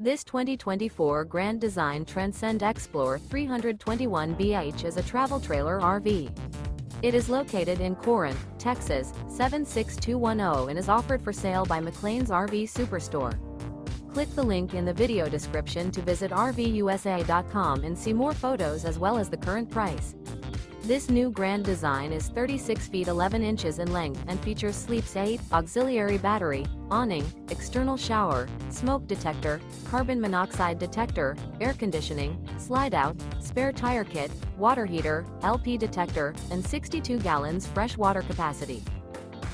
This 2024 Grand Design Transcend Xplor 321BH is a travel trailer RV. It is located in Corinth, Texas, 76210 and is offered for sale by McClain's RV Superstore. Click the link in the video description to visit RVUSA.com and see more photos as well as the current price. This new Grand Design is 36 feet 11 inches in length and features Sleep's 8, auxiliary battery, awning, external shower, smoke detector, carbon monoxide detector, air conditioning, slide-out, spare tire kit, water heater, LP detector, and 62 gallons fresh water capacity.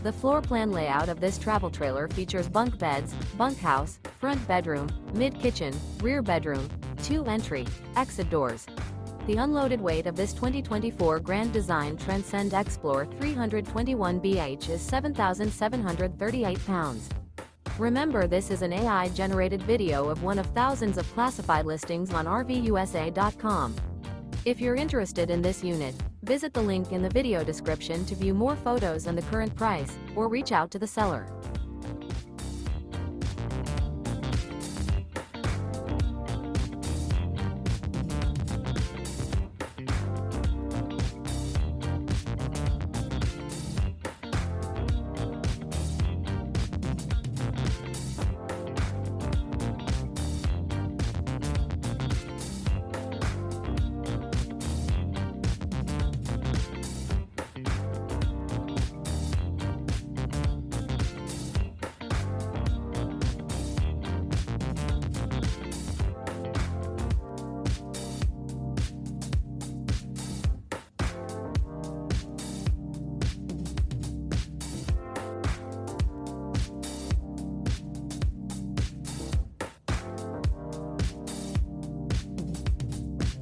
The floor plan layout of this travel trailer features bunk beds, bunkhouse, front bedroom, mid-kitchen, rear bedroom, 2 entry, exit doors. The unloaded weight of this 2024 Grand Design Transcend Xplor 321BH is 7,738 pounds. Remember, this is an AI-generated video of one of thousands of classified listings on RVUSA.com. If you're interested in this unit, visit the link in the video description to view more photos and the current price, or reach out to the seller.